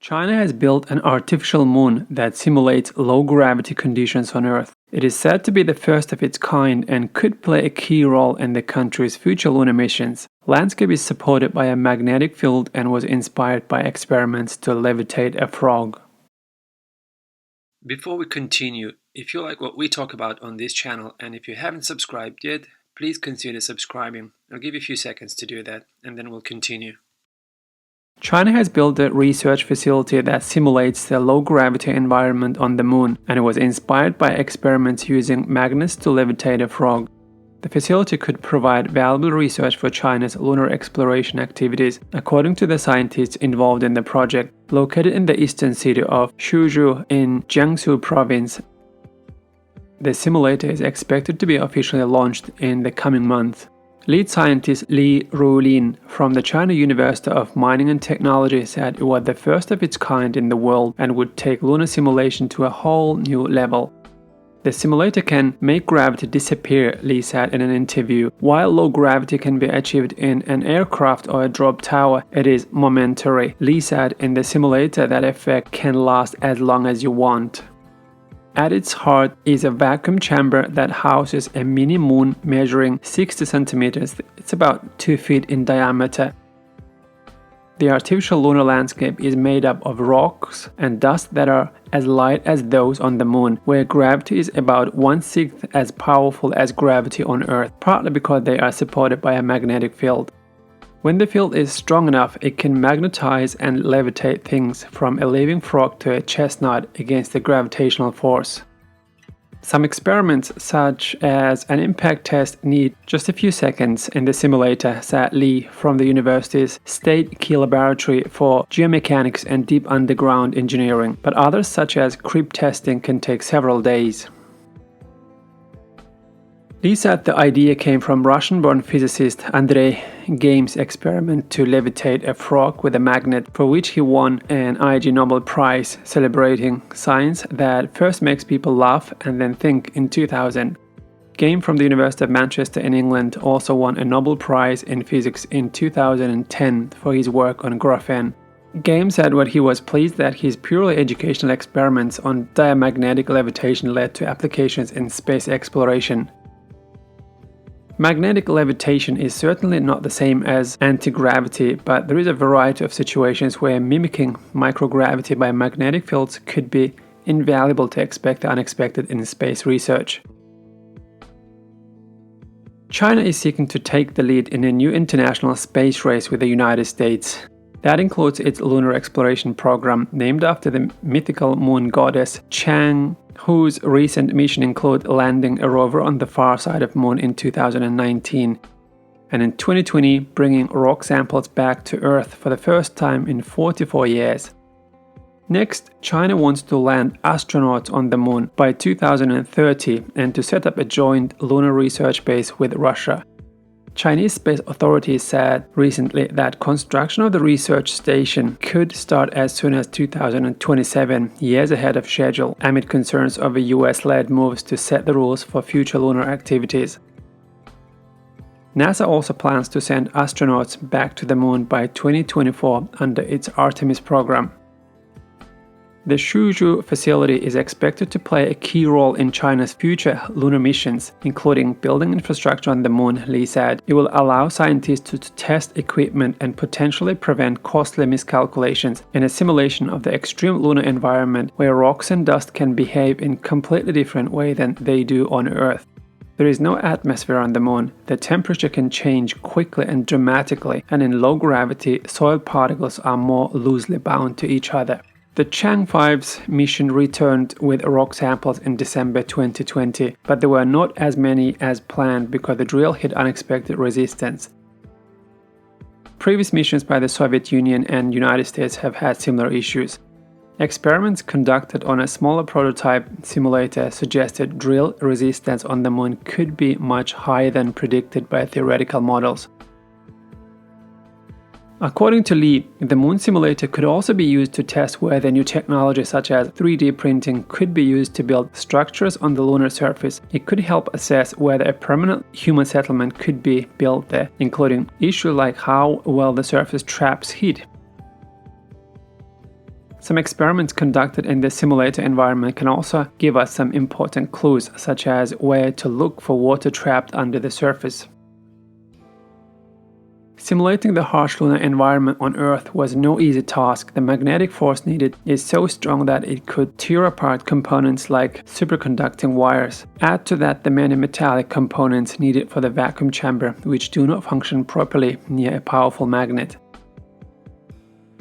China has built an artificial moon that simulates low-gravity conditions on Earth. It is said to be the first of its kind and could play a key role in the country's future lunar missions. Landscape is supported by a magnetic field and was inspired by experiments to levitate a frog. Before we continue, if you like what we talk about on this channel and if you haven't subscribed yet, please consider subscribing. I'll give you a few seconds to do that and then we'll continue. China has built a research facility that simulates the low-gravity environment on the moon, and it was inspired by experiments using magnets to levitate a frog. The facility could provide valuable research for China's lunar exploration activities, according to the scientists involved in the project, located in the eastern city of Chang'e in Jiangsu province. The simulator is expected to be officially launched in the coming months. Lead scientist Li Rulin from the China University of Mining and Technology said it was the first of its kind in the world and would take lunar simulation to a whole new level. The simulator can make gravity disappear, Li said in an interview. While low gravity can be achieved in an aircraft or a drop tower, it is momentary. Li said in the simulator that effect can last as long as you want. At its heart is a vacuum chamber that houses a mini moon measuring 60 centimeters. It's about 2 feet in diameter. The artificial lunar landscape is made up of rocks and dust that are as light as those on the moon, where gravity is about 1/6 as powerful as gravity on Earth, partly because they are supported by a magnetic field. When the field is strong enough, it can magnetize and levitate things from a living frog to a chestnut against the gravitational force. Some experiments, such as an impact test, need just a few seconds in the simulator, said Li from the university's State Key Laboratory for Geomechanics and Deep Underground Engineering, but others, such as creep testing, can take several days. Li said the idea came from Russian-born physicist Andrei Game's experiment to levitate a frog with a magnet, for which he won an Ig Nobel Prize, celebrating science that first makes people laugh and then think in 2000. Game from the University of Manchester in England also won a Nobel Prize in Physics in 2010 for his work on graphene. Game said what he was pleased that his purely educational experiments on diamagnetic levitation led to applications in space exploration. Magnetic levitation is certainly not the same as anti-gravity, but there is a variety of situations where mimicking microgravity by magnetic fields could be invaluable to expect the unexpected in space research. China is seeking to take the lead in a new international space race with the United States. That includes its lunar exploration program, named after the mythical moon goddess Chang'e, whose recent mission included landing a rover on the far side of the moon in 2019, and in 2020 bringing rock samples back to Earth for the first time in 44 years. Next, China wants to land astronauts on the moon by 2030 and to set up a joint lunar research base with Russia. Chinese space authorities said recently that construction of the research station could start as soon as 2027, years ahead of schedule, amid concerns over US-led moves to set the rules for future lunar activities. NASA also plans to send astronauts back to the moon by 2024 under its Artemis program. The Chang'e facility is expected to play a key role in China's future lunar missions, including building infrastructure on the moon, Li said. It will allow scientists to test equipment and potentially prevent costly miscalculations in a simulation of the extreme lunar environment where rocks and dust can behave in a completely different way than they do on Earth. There is no atmosphere on the moon. The temperature can change quickly and dramatically, and in low gravity, soil particles are more loosely bound to each other. The Chang'e 5's mission returned with rock samples in December 2020, but there were not as many as planned because the drill hit unexpected resistance. Previous missions by the Soviet Union and United States have had similar issues. Experiments conducted on a smaller prototype simulator suggested drill resistance on the moon could be much higher than predicted by theoretical models. According to Li, the moon simulator could also be used to test whether new technology such as 3D printing could be used to build structures on the lunar surface. It could help assess whether a permanent human settlement could be built there, including issues like how well the surface traps heat. Some experiments conducted in the simulator environment can also give us some important clues, such as where to look for water trapped under the surface. Simulating the harsh lunar environment on Earth was no easy task. The magnetic force needed is so strong that it could tear apart components like superconducting wires. Add to that the many metallic components needed for the vacuum chamber, which do not function properly near a powerful magnet.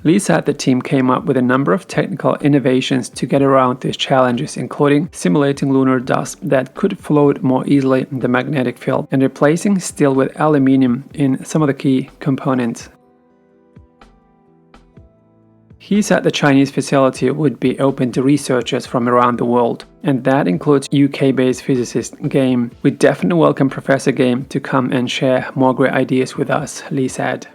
Lisa and the team came up with a number of technical innovations to get around these challenges, including simulating lunar dust that could float more easily in the magnetic field and replacing steel with aluminium in some of the key components. He said the Chinese facility would be open to researchers from around the world, and that includes UK-based physicist Game. We definitely welcome Professor Game to come and share more great ideas with us, Lee said.